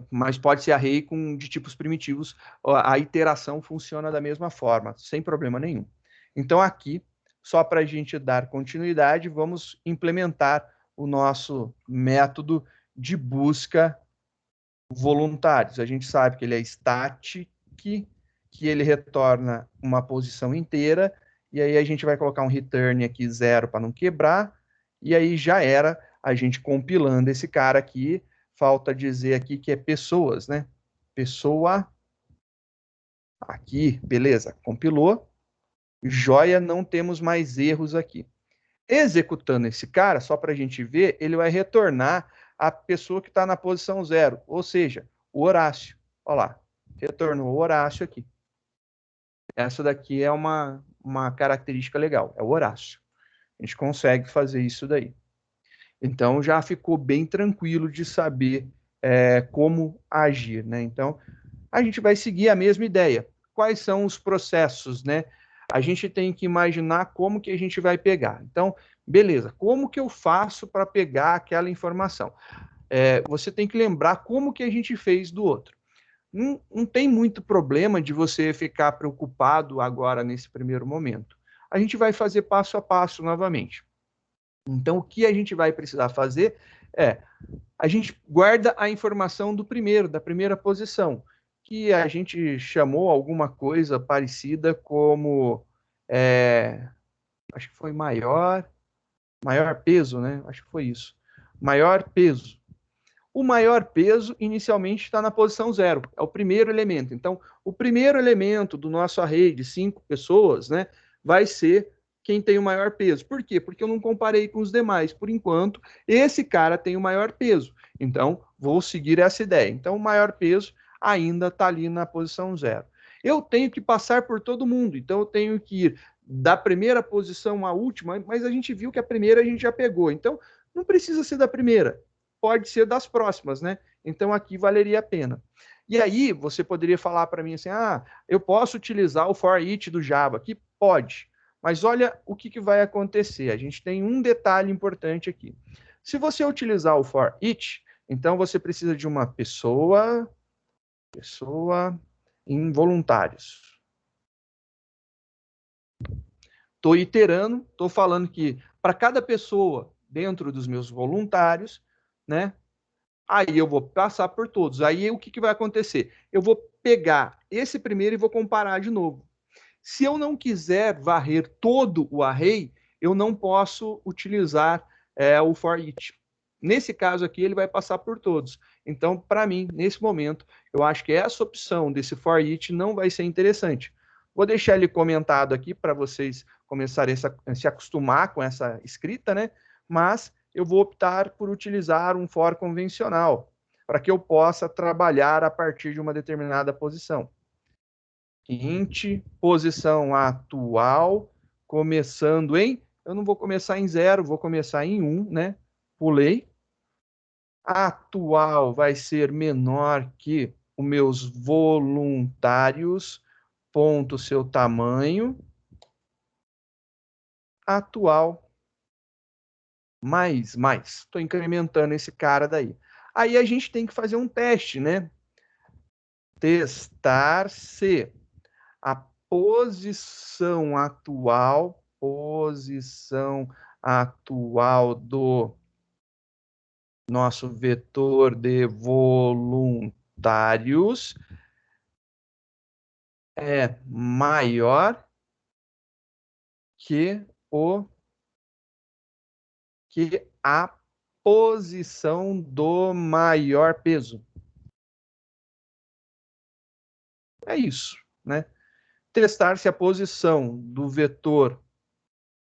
Mas pode ser array de tipos primitivos, a iteração funciona da mesma forma, sem problema nenhum. Então, aqui, só para a gente dar continuidade, vamos implementar o nosso método de busca voluntários. A gente sabe que ele é static, que ele retorna uma posição inteira, e aí a gente vai colocar um return aqui 0 para não quebrar, e aí já era a gente compilando esse cara aqui. Falta dizer aqui que é pessoas, né? Pessoa Aqui, beleza, compilou. Joia, não temos mais erros aqui. Executando esse cara, só para a gente ver, ele vai retornar a pessoa que está na posição 0, ou seja, o Horácio. Olha lá, retornou o Horácio aqui. Essa daqui é uma característica legal, é o Horácio. A gente consegue fazer isso daí. Então, já ficou bem tranquilo de saber como agir, né? Então, a gente vai seguir a mesma ideia. Quais são os processos, né? A gente tem que imaginar como que a gente vai pegar. Então, beleza, como que eu faço para pegar aquela informação? Você tem que lembrar como que a gente fez do outro. Não tem muito problema de você ficar preocupado agora nesse primeiro momento. A gente vai fazer passo a passo novamente. Então, o que a gente vai precisar fazer a gente guarda a informação da primeira posição, que a gente chamou alguma coisa parecida como, acho que foi maior peso, né? Acho que foi isso. Maior peso. O maior peso inicialmente está na posição 0, é o primeiro elemento. Então, o primeiro elemento do nosso array de 5 pessoas, né, vai ser quem tem o maior peso. Por quê? Porque eu não comparei com os demais. Por enquanto, esse cara tem o maior peso. Então, vou seguir essa ideia. Então, o maior peso ainda está ali na posição 0. Eu tenho que passar por todo mundo. Então, eu tenho que ir da primeira posição à última, mas a gente viu que a primeira a gente já pegou. Então, não precisa ser da primeira. Pode ser das próximas, né? Então, aqui valeria a pena. E aí, você poderia falar para mim assim, eu posso utilizar o for each do Java aqui? Pode. Mas olha o que vai acontecer. A gente tem um detalhe importante aqui. Se você utilizar o for each, então você precisa de uma pessoa em voluntários. Estou iterando, estou falando que para cada pessoa dentro dos meus voluntários, né? Aí eu vou passar por todos. Aí o que vai acontecer? Eu vou pegar esse primeiro e vou comparar de novo. Se eu não quiser varrer todo o array, eu não posso utilizar o for each. Nesse caso aqui, ele vai passar por todos. Então, para mim, nesse momento, eu acho que essa opção desse for each não vai ser interessante. Vou deixar ele comentado aqui para vocês começarem a se acostumar com essa escrita, né? Mas eu vou optar por utilizar um for convencional, para que eu possa trabalhar a partir de uma determinada posição. Int, posição atual, começando em... Eu não vou começar em 0, vou começar em 1, né? Pulei. Atual vai ser menor que os meus voluntários, ponto seu tamanho. Atual, mais. Estou incrementando esse cara daí. Aí a gente tem que fazer um teste, né? Testar se a posição atual do nosso vetor de voluntários é maior que a posição do maior peso. É isso, né? Testar se a posição do vetor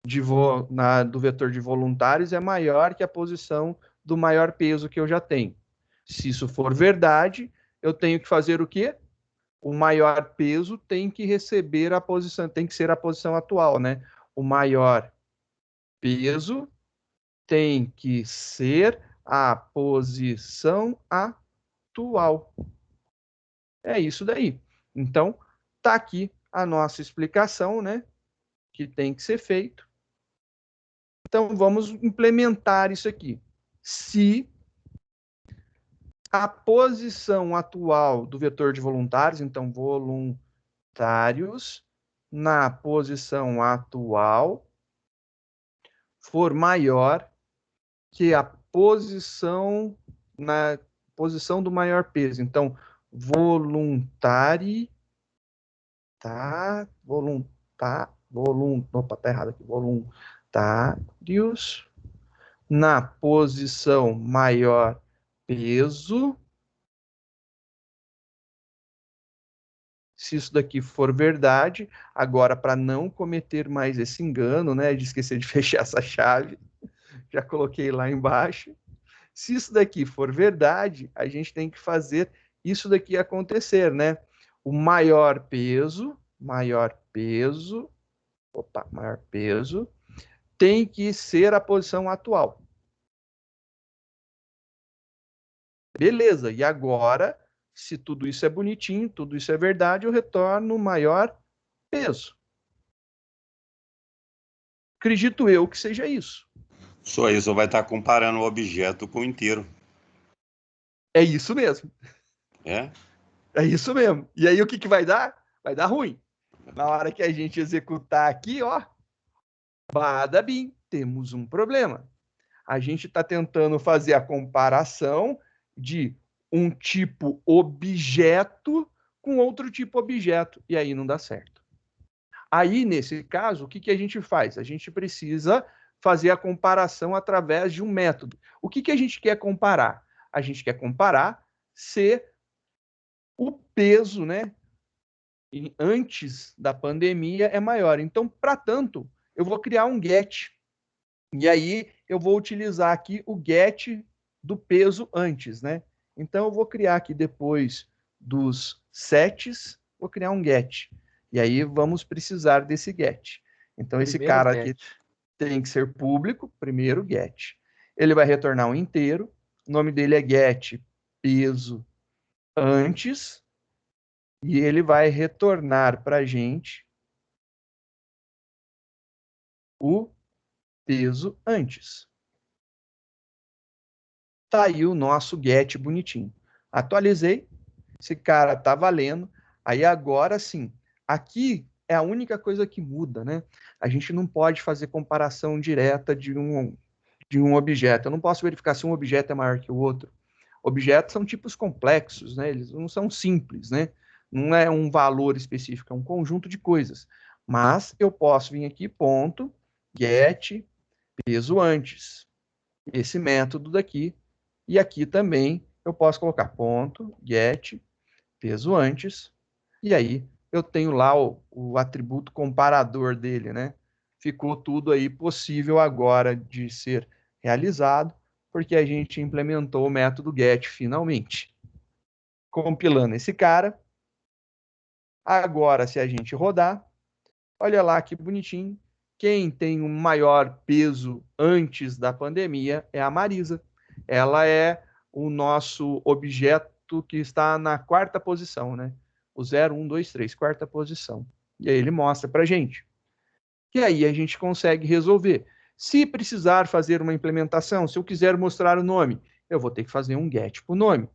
de voluntários é maior que a posição do maior peso que eu já tenho. Se isso for verdade, eu tenho que fazer o quê? O maior peso tem que receber a posição, tem que ser a posição atual, né? O maior peso tem que ser a posição atual. É isso daí. Então, tá aqui a nossa explicação, né? Que tem que ser feito. Então, vamos implementar isso aqui. Se a posição atual do vetor de voluntários, então, voluntários, na posição atual, for maior que a posição na posição do maior peso. Então, voluntários na posição maior peso Se isso daqui for verdade, agora para não cometer mais esse engano, né, de esquecer de fechar essa chave, já coloquei lá embaixo. Se isso daqui for verdade, a gente tem que fazer isso daqui acontecer, né? O maior peso, maior peso tem que ser a posição atual. Beleza, e agora, se tudo isso é bonitinho, tudo isso é verdade, eu retorno o maior peso. Acredito eu que seja isso. Só isso vai estar comparando o objeto com o inteiro. É isso mesmo. É? É isso mesmo. E aí o que vai dar? Vai dar ruim. Na hora que a gente executar aqui, ó, badabim, temos um problema. A gente está tentando fazer a comparação de um tipo objeto com outro tipo objeto, e aí não dá certo. Aí, nesse caso, o que a gente faz? A gente precisa fazer a comparação através de um método. O que a gente quer comparar? A gente quer comparar se o peso, né, antes da pandemia é maior. Então, para tanto, eu vou criar um get. E aí eu vou utilizar aqui o get do peso antes, né? Então eu vou criar aqui depois dos sets, vou criar um get. E aí vamos precisar desse get. Então esse Primeiro cara get. aqui tem que ser público, primeiro get. Ele vai retornar um inteiro, o nome dele é get peso antes, e ele vai retornar para a gente o peso antes. Tá aí o nosso get bonitinho. Atualizei, esse cara tá valendo. Aí agora sim, aqui é a única coisa que muda, né? A gente não pode fazer comparação direta de um objeto. Eu não posso verificar se um objeto é maior que o outro. Objetos são tipos complexos, né? Eles não são simples, né? Não é um valor específico, é um conjunto de coisas. Mas eu posso vir aqui, ponto, get, peso antes. Esse método daqui. E aqui também eu posso colocar ponto, get, peso antes. E aí eu tenho lá o atributo comparador dele, né? Ficou tudo aí possível agora de ser realizado, porque a gente implementou o método get finalmente. Compilando esse cara. Agora, se a gente rodar, olha lá que bonitinho. Quem tem o maior peso antes da pandemia é a Marisa. Ela é o nosso objeto que está na quarta posição, né? O 0, 1, 2, 3, quarta posição. E aí ele mostra para a gente. E aí a gente consegue resolver. Se precisar fazer uma implementação, se eu quiser mostrar o nome, eu vou ter que fazer um get para o nome.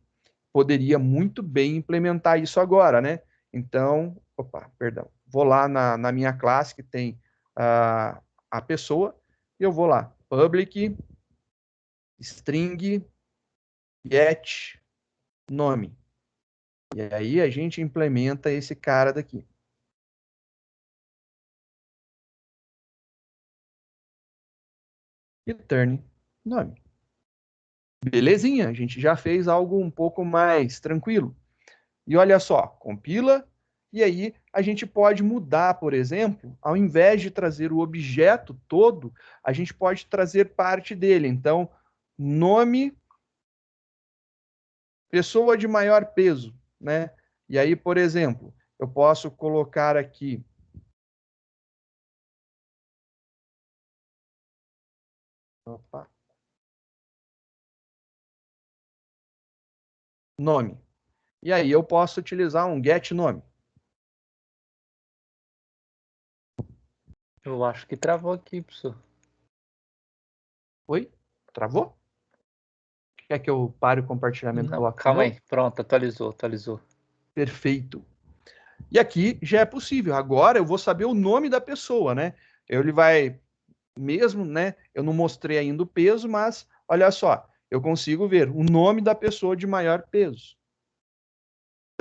Poderia muito bem implementar isso agora, né? Então, perdão. Vou lá na minha classe que tem a pessoa, e eu vou lá, public, string, get, nome. E aí a gente implementa esse cara daqui. Return nome. Belezinha, a gente já fez algo um pouco mais tranquilo. E olha só, compila, e aí a gente pode mudar, por exemplo, ao invés de trazer o objeto todo, a gente pode trazer parte dele. Então, nome, pessoa de maior peso, né? E aí, por exemplo, eu posso colocar aqui nome. E aí eu posso utilizar um get nome. Eu acho que travou aqui, professor. Oi? Travou? Quer que eu pare o compartilhamento e Não, coloque de calma novo? aí. Pronto, atualizou. Perfeito. E aqui já é possível. Agora eu vou saber o nome da pessoa, né? Ele vai, mesmo, né? Eu não mostrei ainda o peso, mas olha só, eu consigo ver o nome da pessoa de maior peso.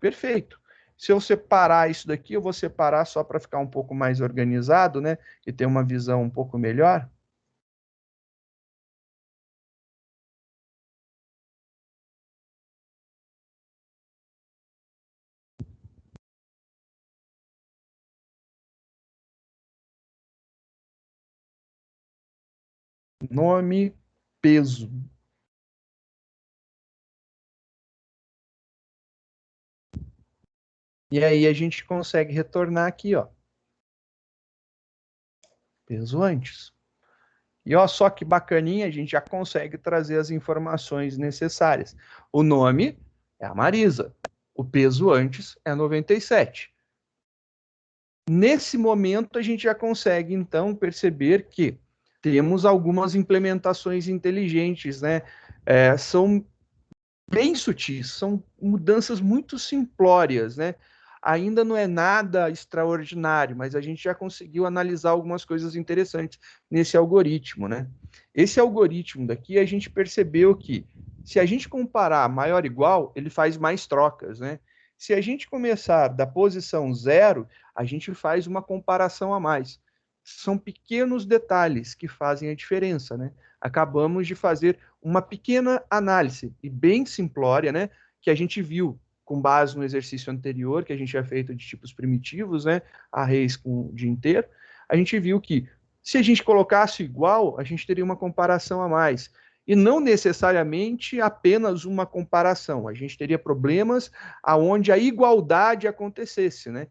Perfeito. Se eu separar isso daqui, eu vou separar só para ficar um pouco mais organizado, né? E ter uma visão um pouco melhor. Nome, peso. E aí a gente consegue retornar aqui, ó. Peso antes. E ó só que bacaninha, a gente já consegue trazer as informações necessárias. O nome é a Marisa. O peso antes é 97. Nesse momento, a gente já consegue, então, perceber que temos algumas implementações inteligentes, né? São bem sutis, são mudanças muito simplórias, né? Ainda não é nada extraordinário, mas a gente já conseguiu analisar algumas coisas interessantes nesse algoritmo, né? Esse algoritmo daqui, a gente percebeu que, se a gente comparar maior ou igual, ele faz mais trocas, né? Se a gente começar da posição 0, a gente faz uma comparação a mais. São pequenos detalhes que fazem a diferença, né? Acabamos de fazer uma pequena análise, e bem simplória, né? Que a gente viu com base no exercício anterior, que a gente tinha feito de tipos primitivos, né? Arrays com o dia inteiro. A gente viu que, se a gente colocasse igual, a gente teria uma comparação a mais. E não necessariamente apenas uma comparação. A gente teria problemas aonde a igualdade acontecesse, né?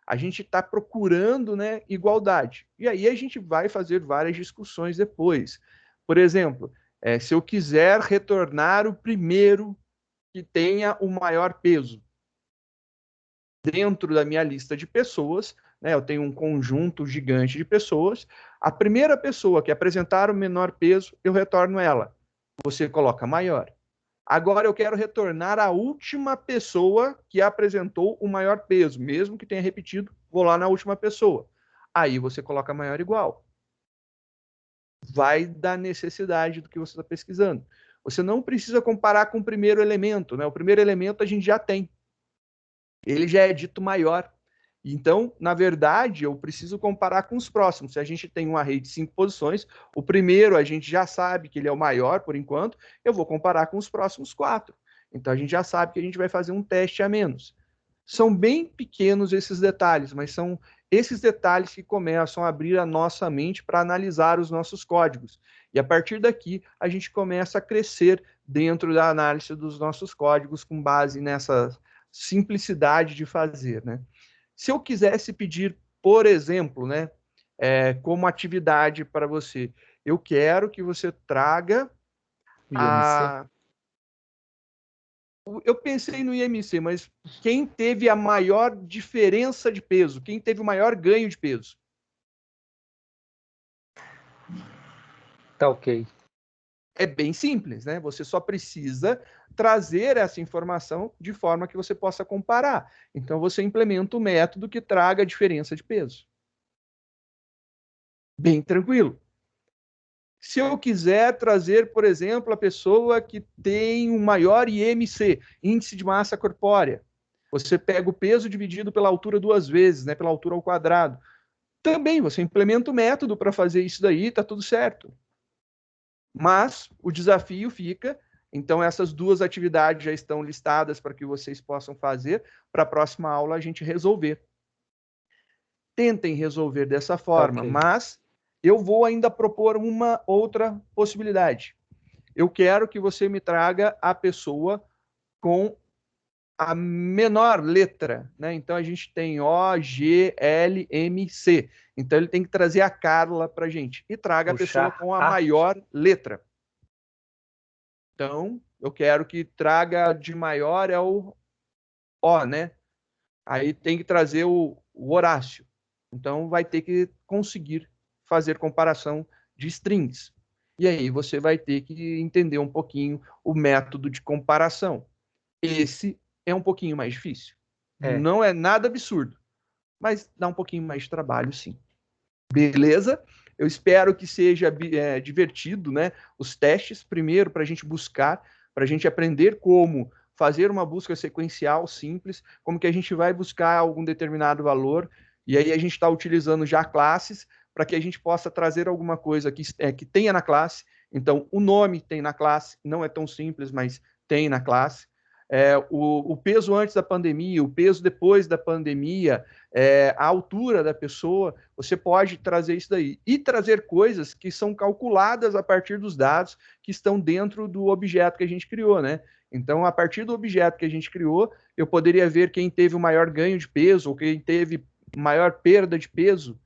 A gente está procurando, né, igualdade. E aí a gente vai fazer várias discussões depois. Por exemplo, se eu quiser retornar o primeiro que tenha o maior peso dentro da minha lista de pessoas, né, eu tenho um conjunto gigante de pessoas, a primeira pessoa que apresentar o menor peso, eu retorno ela. Você coloca maior. Agora eu quero retornar a última pessoa que apresentou o maior peso, mesmo que tenha repetido, vou lá na última pessoa. Aí você coloca maior igual. Vai da necessidade do que você está pesquisando. Você não precisa comparar com o primeiro elemento, né? O primeiro elemento a gente já tem. Ele já é dito maior. Então, na verdade, eu preciso comparar com os próximos. Se a gente tem um array de 5 posições, o primeiro a gente já sabe que ele é o maior por enquanto, eu vou comparar com os próximos 4. Então, a gente já sabe que a gente vai fazer um teste a menos. São bem pequenos esses detalhes, mas são esses detalhes que começam a abrir a nossa mente para analisar os nossos códigos. E a partir daqui, a gente começa a crescer dentro da análise dos nossos códigos com base nessa simplicidade de fazer, né? Se eu quisesse pedir, por exemplo, né, como atividade para você, eu quero que você traga a... Eu pensei no IMC, mas quem teve a maior diferença de peso? Quem teve o maior ganho de peso? Tá ok. É bem simples, né? Você só precisa trazer essa informação de forma que você possa comparar. Então, você implementa o método que traga a diferença de peso. Bem tranquilo. Se eu quiser trazer, por exemplo, a pessoa que tem um maior IMC, índice de massa corpórea, você pega o peso dividido pela altura 2 vezes, né, pela altura ao quadrado. Também você implementa o método para fazer isso daí, tá tudo certo. Mas o desafio fica, então essas duas atividades já estão listadas para que vocês possam fazer, para a próxima aula a gente resolver. Tentem resolver dessa forma, Ok. mas eu vou ainda propor uma outra possibilidade. Eu quero que você me traga a pessoa com a menor letra, né? Então a gente tem O, G, L, M, C. Então ele tem que trazer a Carla para a gente. E traga a pessoa com a maior letra. Então, eu quero que traga de maior é o O, né? Aí tem que trazer o Horácio. Então vai ter que conseguir fazer comparação de strings. E aí você vai ter que entender um pouquinho o método de comparação. Esse é um pouquinho mais difícil. Não é nada absurdo, mas dá um pouquinho mais de trabalho, sim. Beleza? Eu espero que seja divertido, né? Os testes, primeiro, para a gente buscar, para a gente aprender como fazer uma busca sequencial simples, como que a gente vai buscar algum determinado valor, e aí a gente está utilizando já classes para que a gente possa trazer alguma coisa que tenha na classe. Então, o nome tem na classe, não é tão simples, mas tem na classe. o peso antes da pandemia, o peso depois da pandemia, a altura da pessoa, você pode trazer isso daí. E trazer coisas que são calculadas a partir dos dados que estão dentro do objeto que a gente criou, né? Então, a partir do objeto que a gente criou, eu poderia ver quem teve o maior ganho de peso, ou quem teve maior perda de peso,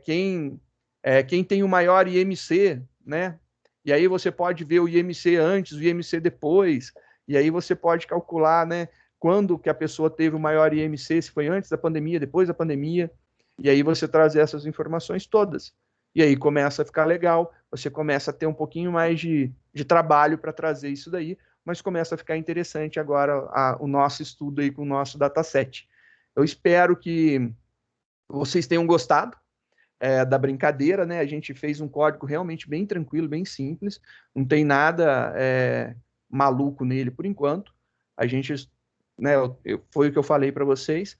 quem tem o maior IMC, né? E aí você pode ver o IMC antes, o IMC depois, e aí você pode calcular, né, quando que a pessoa teve o maior IMC, se foi antes da pandemia, depois da pandemia, e aí você trazer essas informações todas. E aí começa a ficar legal, você começa a ter um pouquinho mais de trabalho para trazer isso daí, mas começa a ficar interessante agora o nosso estudo aí com o nosso dataset. Eu espero que vocês tenham gostado da brincadeira, né? A gente fez um código realmente bem tranquilo, bem simples, não tem nada maluco nele por enquanto. A gente, né, foi o que eu falei para vocês,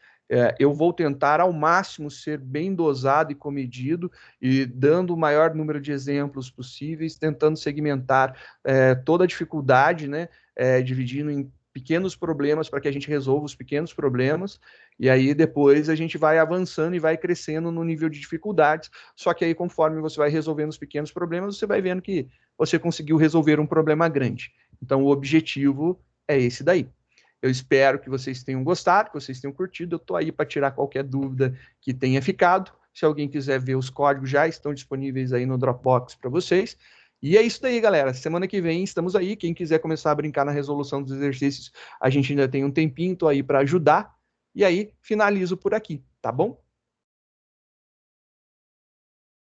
eu vou tentar ao máximo ser bem dosado e comedido e dando o maior número de exemplos possíveis, tentando segmentar toda a dificuldade, né, dividindo em pequenos problemas para que a gente resolva os pequenos problemas, e aí depois a gente vai avançando e vai crescendo no nível de dificuldades, só que aí conforme você vai resolvendo os pequenos problemas, você vai vendo que você conseguiu resolver um problema grande. Então o objetivo é esse daí. Eu espero que vocês tenham gostado, que vocês tenham curtido, eu estou aí para tirar qualquer dúvida que tenha ficado, se alguém quiser ver os códigos já estão disponíveis aí no Dropbox para vocês. E é isso daí, galera. Semana que vem estamos aí. Quem quiser começar a brincar na resolução dos exercícios, a gente ainda tem um tempinho, tô aí para ajudar. E aí, finalizo por aqui, tá bom?